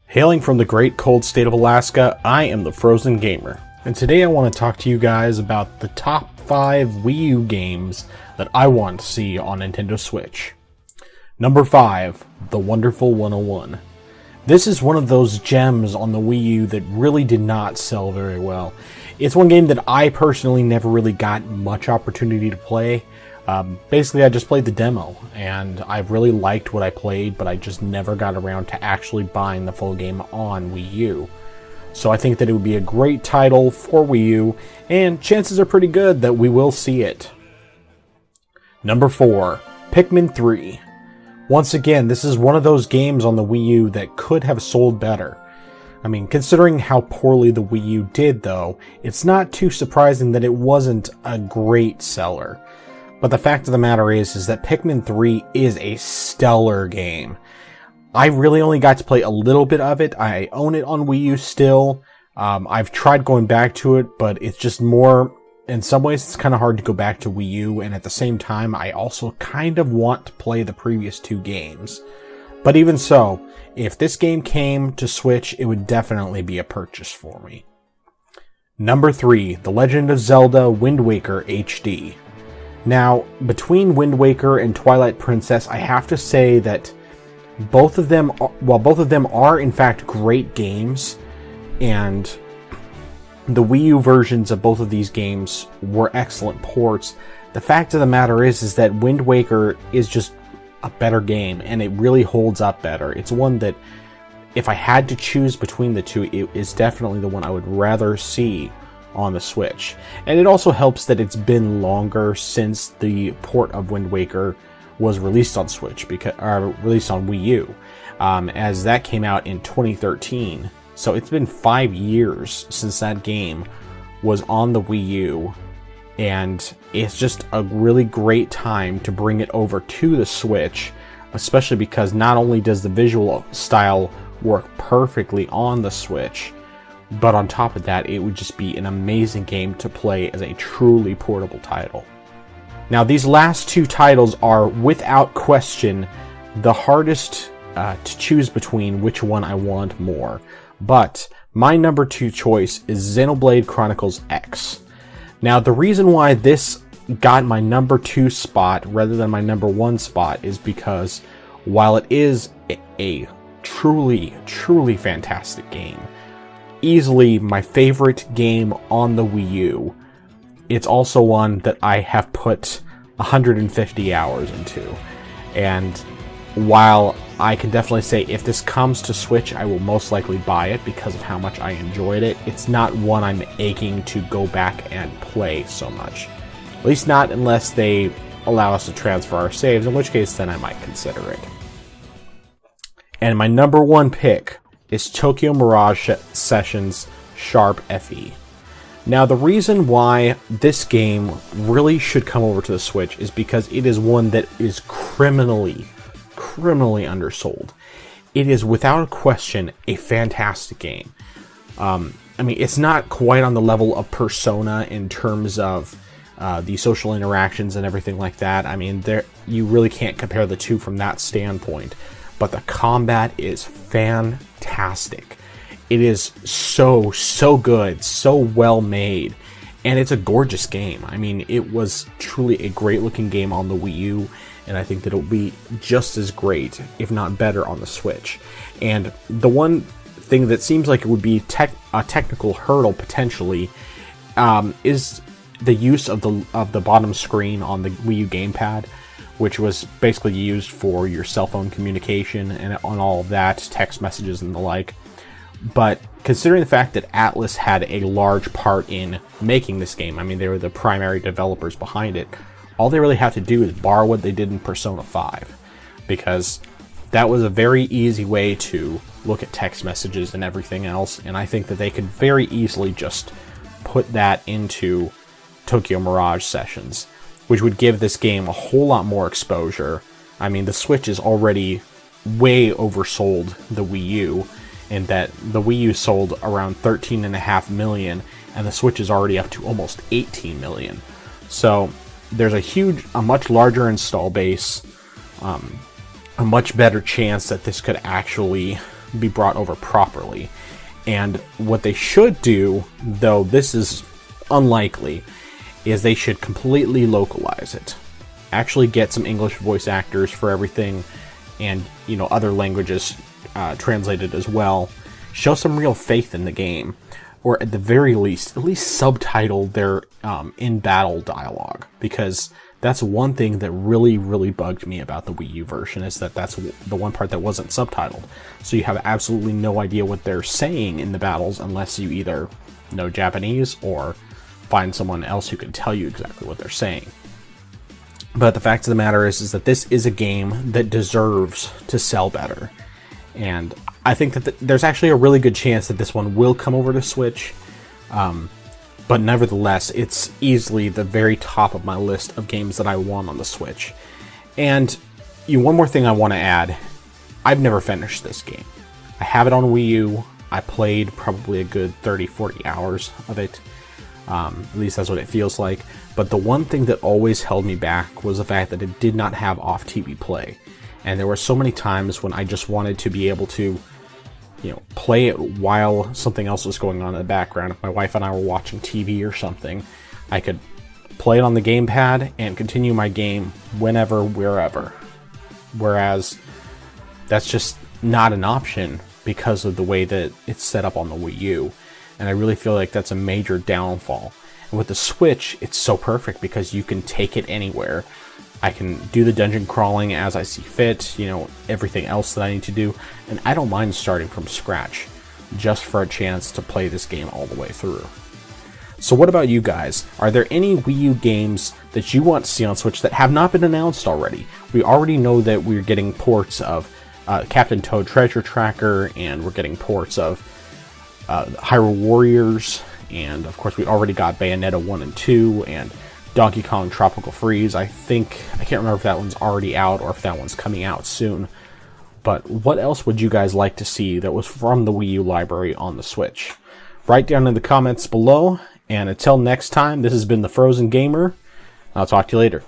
Hailing from the great cold state of Alaska, I am the Frozen Gamer. And today I want to talk to you guys about the top 5 Wii U games that I want to see on Nintendo Switch. Number 5, The Wonderful 101. This is one of those gems on the Wii U that really did not sell very well. It's one game that I personally never really got much opportunity to play. Basically, I just played the demo, and I really liked what I played, but I just never got around to actually buying the full game on Wii U. So I think that it would be a great title for Wii U, and chances are pretty good that we will see it. Number 4, Pikmin 3. Once again, this is one of those games on the Wii U that could have sold better. I mean, considering how poorly the Wii U did, though, it's not too surprising that it wasn't a great seller. But the fact of the matter is that Pikmin 3 is a stellar game. I really only got to play a little bit of it. I own it on Wii U still. I've tried going back to it, but it's just more... In some ways, it's kind of hard to go back to Wii U, and at the same time, I also kind of want to play the previous 2 games. But even so, if this game came to Switch, it would definitely be a purchase for me. Number 3, The Legend of Zelda Wind Waker HD. Now, between Wind Waker and Twilight Princess, I have to say that both of them are in fact great games, and the Wii U versions of both of these games were excellent ports. The fact of the matter is that Wind Waker is just a better game, and it really holds up better. It's one that, if I had to choose between the two, it is definitely the one I would rather see on the Switch. And it also helps that it's been longer since the port of Wind Waker was released on Switch, released on Wii U, as that came out in 2013. So it's been 5 years since that game was on the Wii U, and it's just a really great time to bring it over to the Switch, especially because not only does the visual style work perfectly on the Switch, but on top of that, it would just be an amazing game to play as a truly portable title. Now, these last 2 titles are, without question, the hardest to choose between which one I want more. But my number 2 choice is Xenoblade Chronicles X. Now, the reason why this got my number 2 spot rather than my number 1 spot is because while it is a truly, truly fantastic game, easily my favorite game on the Wii U, it's also one that I have put 150 hours into. And while I can definitely say if this comes to Switch, I will most likely buy it because of how much I enjoyed it, it's not one I'm aching to go back and play so much. At least not unless they allow us to transfer our saves, in which case then I might consider it. And my number 1 pick is Tokyo Mirage Sessions Sharp FE. Now, the reason why this game really should come over to the Switch is because it is one that is criminally undersold. It is without a question a fantastic game. I mean, it's not quite on the level of Persona in terms of the social interactions and everything like that. I mean, you really can't compare the two from that standpoint. But the combat is fantastic. It is so good, so well made, and it's a gorgeous game. I mean, it was truly a great looking game on the Wii U, and I think that it'll be just as great, if not better, on the Switch. And the one thing that seems like it would be a technical hurdle potentially is the use of the bottom screen on the Wii U gamepad, which was basically used for your cell phone communication and on all of that, text messages and the like. But considering the fact that Atlus had a large part in making this game, I mean, they were the primary developers behind it, all they really have to do is borrow what they did in Persona 5, because that was a very easy way to look at text messages and everything else, and I think that they could very easily just put that into Tokyo Mirage Sessions, which would give this game a whole lot more exposure. I mean, the Switch is already way oversold the Wii U, in that the Wii U sold around 13.5 million, and the Switch is already up to almost 18 million. So there's a much larger install base, a much better chance that this could actually be brought over properly. And what they should do, though this is unlikely, is they should completely localize it. Actually get some English voice actors for everything, and other languages translated as well. Show some real faith in the game, or at the very least, at least subtitle their in-battle dialogue, because that's one thing that really, really bugged me about the Wii U version, is that that's the one part that wasn't subtitled. So you have absolutely no idea what they're saying in the battles unless you either know Japanese or find someone else who can tell you exactly what they're saying. But the fact of the matter is that this is a game that deserves to sell better. And I think that there's actually a really good chance that this one will come over to Switch. But nevertheless, it's easily the very top of my list of games that I want on the Switch. And one more thing I want to add. I've never finished this game. I have it on Wii U. I played probably a good 30-40 hours of it. At least that's what it feels like. But the one thing that always held me back was the fact that it did not have off-TV play. And there were so many times when I just wanted to be able to play it while something else was going on in the background. If my wife and I were watching TV or something, I could play it on the gamepad and continue my game whenever, wherever. Whereas that's just not an option because of the way that it's set up on the Wii U. And I really feel like that's a major downfall. And with the Switch, it's so perfect because you can take it anywhere. I can do the dungeon crawling as I see fit, everything else that I need to do, and I don't mind starting from scratch, just for a chance to play this game all the way through. So what about you guys? Are there any Wii U games that you want to see on Switch that have not been announced already? We already know that we're getting ports of Captain Toad Treasure Tracker, and we're getting ports of Hyrule Warriors, and of course we already got Bayonetta 1 and 2, and Donkey Kong Tropical Freeze. I can't remember if that one's already out or if that one's coming out soon. But what else would you guys like to see that was from the Wii U library on the Switch? Write down in the comments below, and until next time, this has been the Frozen Gamer. I'll talk to you later.